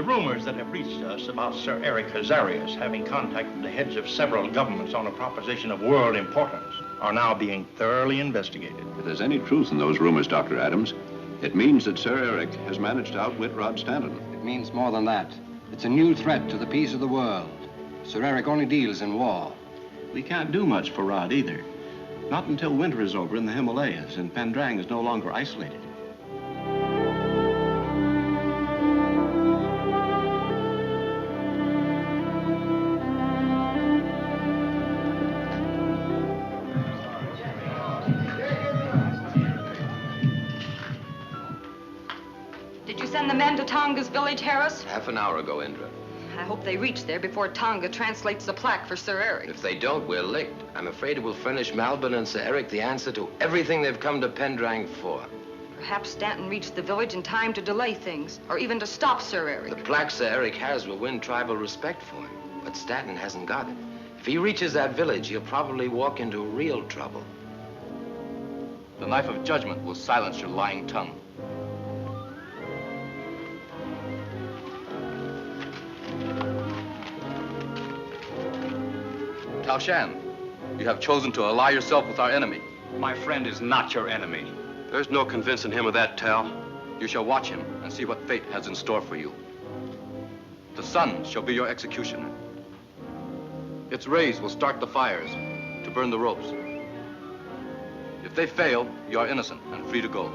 rumors that have reached us about Sir Eric Hazarias having contacted the heads of several governments on a proposition of world importance are now being thoroughly investigated. If there's any truth in those rumors, Dr. Adams, it means that Sir Eric has managed to outwit Rod Stanton. It means more than that. It's a new threat to the peace of the world. Sir Eric only deals in war. We can't do much for Rod either. Not until winter is over in the Himalayas and Pendrang is no longer isolated. Did you send the men to Tonga's village, Harris? Half an hour ago, Indra. I hope they reach there before Tonga translates the plaque for Sir Eric. If they don't, we're licked. I'm afraid it will furnish Malborn and Sir Eric the answer to everything they've come to Pendrang for. Perhaps Stanton reached the village in time to delay things, or even to stop Sir Eric. The plaque Sir Eric has will win tribal respect for him, but Stanton hasn't got it. If he reaches that village, he'll probably walk into real trouble. The knife of judgment will silence your lying tongue. Tao Shan, you have chosen to ally yourself with our enemy. My friend is not your enemy. There's no convincing him of that, Tao. You shall watch him and see what fate has in store for you. The sun shall be your executioner. Its rays will start the fires to burn the ropes. If they fail, you are innocent and free to go.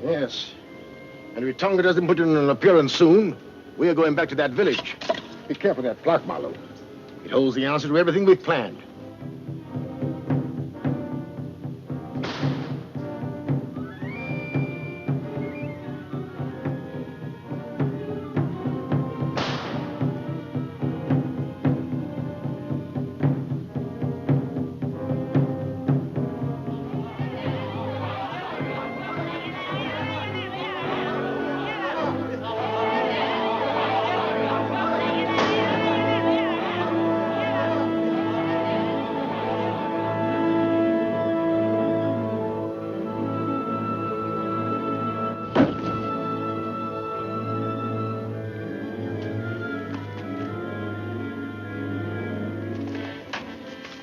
Yes. And if Tonga doesn't put in an appearance soon, we are going back to that village. Be careful of that plaque, Marlowe. It holds the answer to everything we've planned.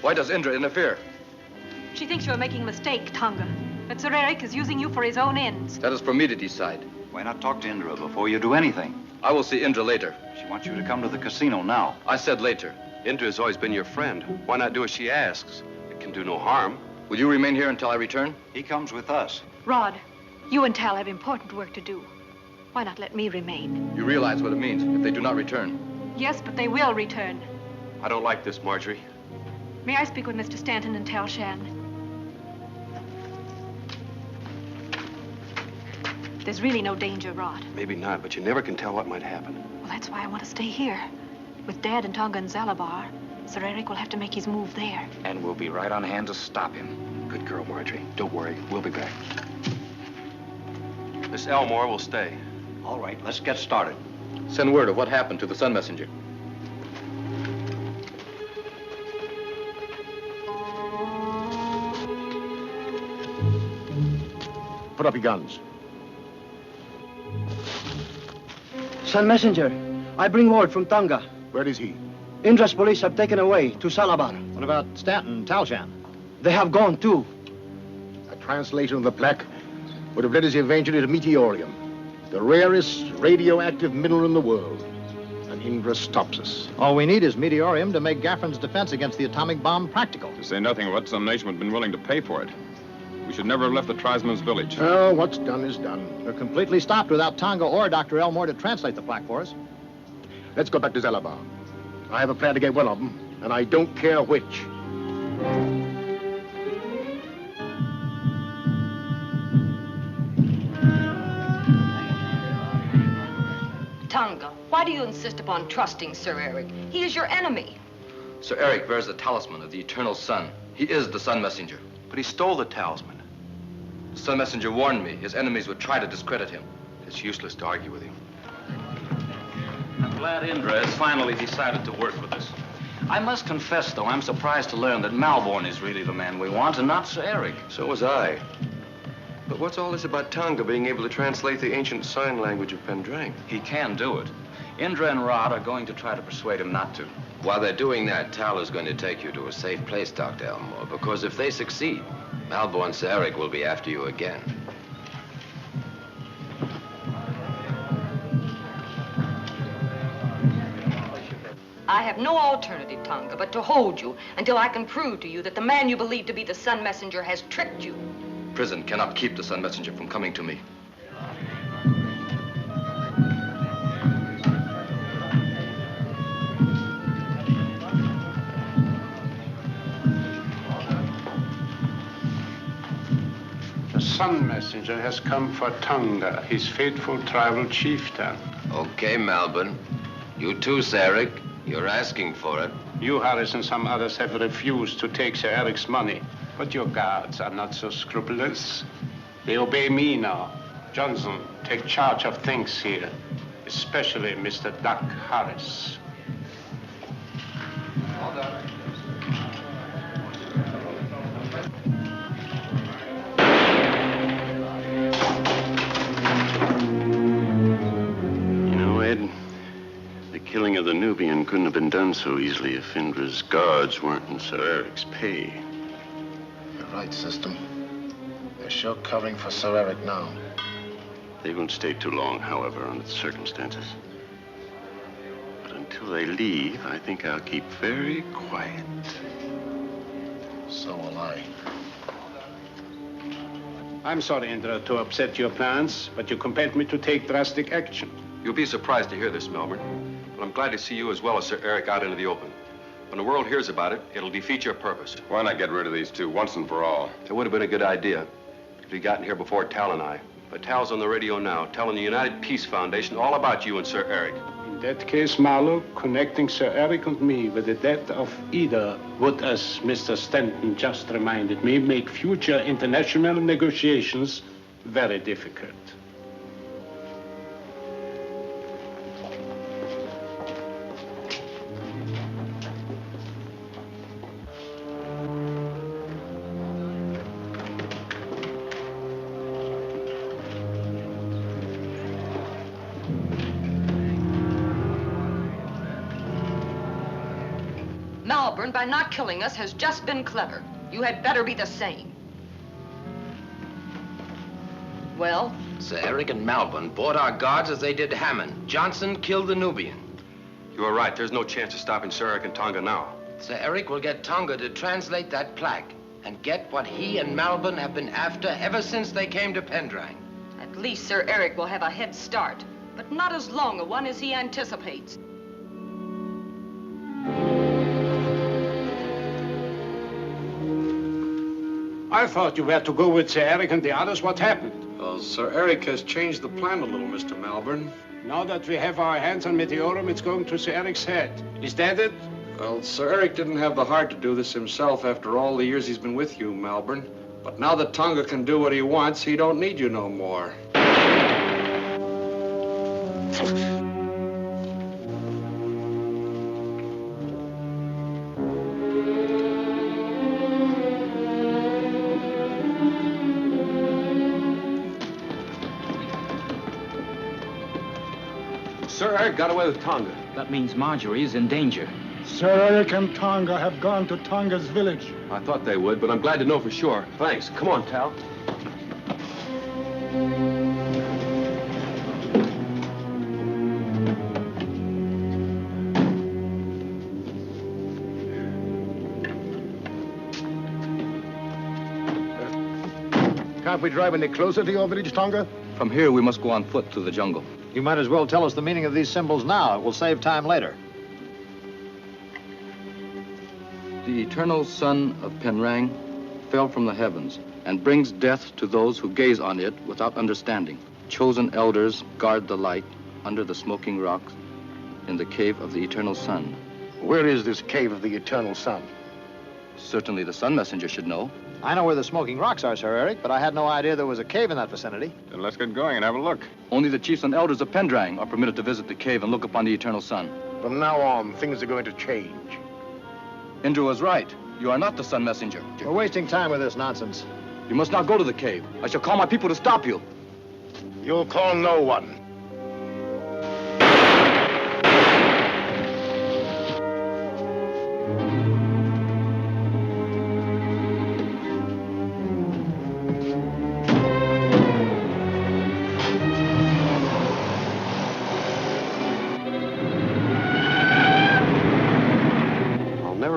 Why does Indra interfere? She thinks you're making a mistake, Tonga. That Sir Eric is using you for his own ends. That is for me to decide. Why not talk to Indra before you do anything? I will see Indra later. She wants you to come to the casino now. I said later. Indra has always been your friend. Why not do as she asks? It can do no harm. Will you remain here until I return? He comes with us. Rod, you and Tal have important work to do. Why not let me remain? You realize what it means if they do not return. Yes, but they will return. I don't like this, Marjorie. May I speak with Mr. Stanton and Tal Shan? There's really no danger, Rod. Maybe not, but you never can tell what might happen. Well, that's why I want to stay here. With Dad and Tonga and Zalabar, Sir Eric will have to make his move there. And we'll be right on hand to stop him. Good girl, Marjorie. Don't worry. We'll be back. Miss Elmore will stay. All right, let's get started. Send word of what happened to the Sun Messenger. Put up your guns. Sun Messenger, I bring word from Tonga. Where is he? Indra's police have taken away to Salabar. What about Stanton and Talshan? They have gone too. A translation of the plaque would have led us eventually to Meteorium, the rarest radioactive mineral in the world. And Indra stops us. All we need is Meteorium to make Gaffron's defense against the atomic bomb practical. To say nothing of what some nation would have been willing to pay for it. We should never have left the tribesman's village. Oh, what's done is done. We're completely stopped without Tonga or Dr. Elmore to translate the plaque for us. Let's go back to Zalabar. I have a plan to get one of them, and I don't care which. Tonga, why do you insist upon trusting Sir Eric? He is your enemy. Sir Eric bears the talisman of the eternal sun. He is the Sun Messenger. But he stole the talisman. The Sun Messenger warned me his enemies would try to discredit him. It's useless to argue with him. I'm glad Indra has finally decided to work with us. I must confess, though, I'm surprised to learn that Malborn is really the man we want and not Sir Eric. So was I. But what's all this about Tonga being able to translate the ancient sign language of Pendrang? He can do it. Indra and Rod are going to try to persuade him not to. While they're doing that, Tal is going to take you to a safe place, Dr. Elmore, because if they succeed, Malborn Sir Eric will be after you again. I have no alternative, Tonga, but to hold you until I can prove to you that the man you believe to be the Sun Messenger has tricked you. Prison cannot keep the Sun Messenger from coming to me. The Sun Messenger has come for Tonga, his faithful tribal chieftain. Okay, Malborn. You too, Sir Eric. You're asking for it. You, Harris, and some others have refused to take Sir Eric's money. But your guards are not so scrupulous. They obey me now. Johnson, take charge of things here, especially Mr. Doc Harris. You know, Ed, the killing of the Nubian couldn't have been done so easily if Indra's guards weren't in Sir Eric's pay. You're right, System. They're sure covering for Sir Eric now. They won't stay too long, however, under the circumstances. But until they leave, I think I'll keep very quiet. So will I. I'm sorry, Indra, to upset your plans, but you compelled me to take drastic action. You'll be surprised to hear this, Malborn. But I'm glad to see you as well as Sir Eric out into the open. When the world hears about it, it'll defeat your purpose. Why not get rid of these two once and for all? It would have been a good idea if he'd gotten here before Tal and I. But Tal's on the radio now, telling the United Peace Foundation all about you and Sir Eric. In that case, Marlowe, connecting Sir Eric and me with the death of either would, as Mr. Stanton just reminded me, make future international negotiations very difficult. Malborn, by not killing us, has just been clever. You had better be the same. Well? Sir Eric and Malborn bought our guards as they did Hammond. Johnson killed the Nubian. You are right. There's no chance of stopping Sir Eric and Tonga now. Sir Eric will get Tonga to translate that plaque and get what he and Malborn have been after ever since they came to Pendrang. At least Sir Eric will have a head start, but not as long a one as he anticipates. I thought you were to go with Sir Eric and the others. What happened? Well, Sir Eric has changed the plan a little, Mr. Malborn. Now that we have our hands on Meteorium, it's going to Sir Eric's head. Is that it? Well, Sir Eric didn't have the heart to do this himself after all the years he's been with you, Malborn. But now that Tonga can do what he wants, he don't need you no more. Sir Eric got away with Tonga. That means Marjorie is in danger. Sir Eric and Tonga have gone to Tonga's village. I thought they would, but I'm glad to know for sure. Thanks. Come on, Tal. Can't we drive any closer to your village, Tonga? From here, we must go on foot through the jungle. You might as well tell us the meaning of these symbols now. It will save time later. The eternal sun of Pendrang fell from the heavens and brings death to those who gaze on it without understanding. Chosen elders guard the light under the smoking rocks in the cave of the eternal sun. Where is this cave of the eternal sun? Certainly the Sun Messenger should know. I know where the smoking rocks are, Sir Eric, but I had no idea there was a cave in that vicinity. Then let's get going and have a look. Only the chiefs and elders of Pendrang are permitted to visit the cave and look upon the eternal sun. From now on, things are going to change. Indra was right. You are not the Sun Messenger. We're wasting time with this nonsense. You must not go to the cave. I shall call my people to stop you. You'll call no one.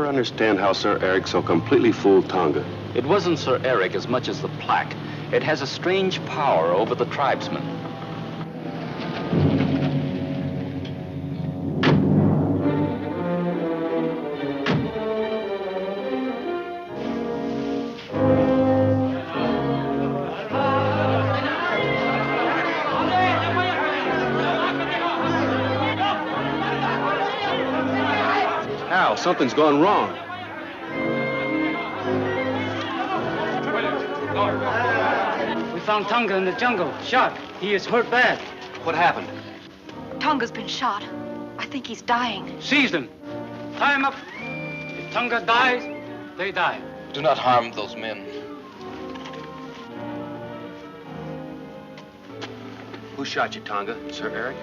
Understand how Sir Eric so completely fooled Tonga. It wasn't Sir Eric as much as the plaque. It has a strange power over the tribesmen. Al, something's gone wrong. We found Tonga in the jungle, shot. He is hurt bad. What happened? Tonga's been shot. I think he's dying. Seize them. Tie him up. If Tonga dies, they die. Do not harm those men. Who shot you, Tonga? Sir Eric?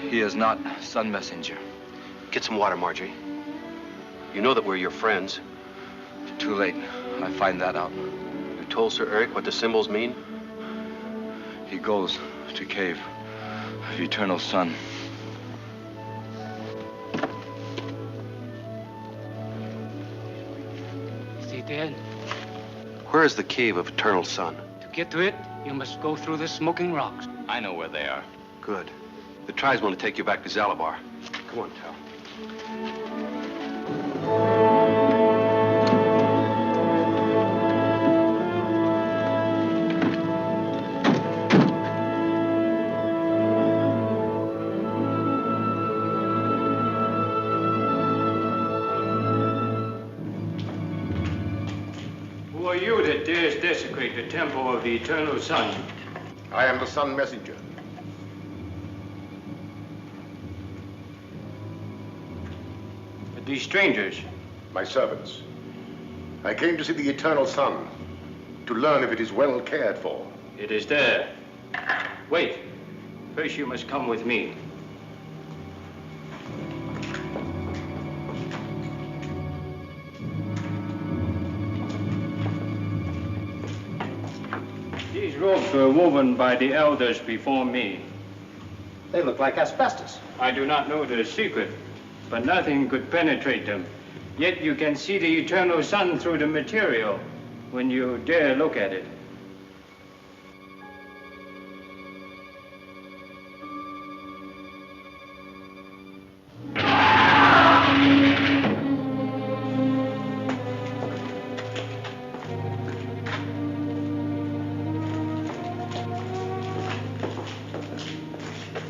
He is not Sun Messenger. Get some water, Marjorie. You know that we're your friends. Too late. I find that out. You told Sir Eric what the symbols mean? He goes to cave of eternal sun. Is he dead? Where is the cave of eternal sun? To get to it, you must go through the smoking rocks. I know where they are. Good. The tribesmen will take you back to Zalabar. Come on, Tal. Who are you that dares desecrate the temple of the eternal sun? I am the Sun Messenger. These strangers? My servants. I came to see the eternal sun, to learn if it is well cared for. It is there. Wait. First you must come with me. These robes were woven by the elders before me. They look like asbestos. I do not know the secret, but nothing could penetrate them. Yet you can see the eternal sun through the material when you dare look at it.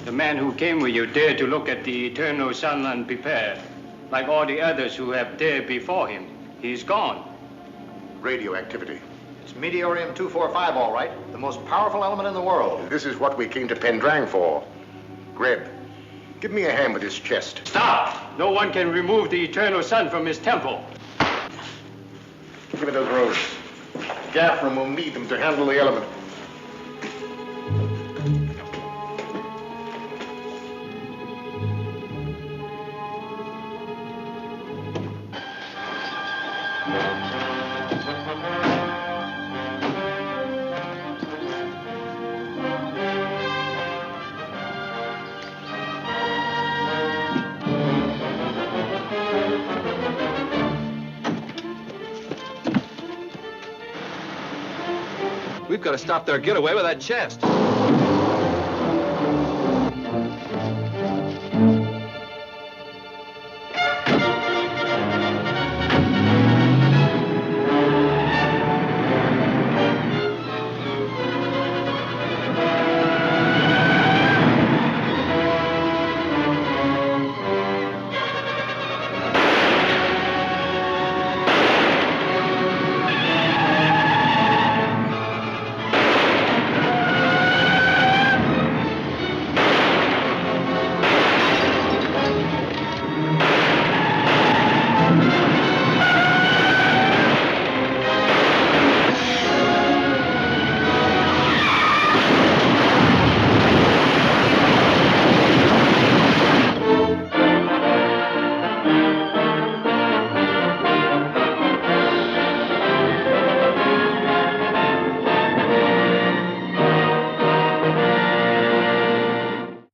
The man who came with you dared to look at the eternal sun unprepared, like all the others who have dared before him. He's gone. Radioactivity. It's Meteorium 245, all right. The most powerful element in the world. This is what we came to Pendrang for. Greb, give me a hand with this chest. Stop! No one can remove the eternal sun from his temple. Give me those robes. Geoffrey will need them to handle the element. We've got to stop their getaway with that chest.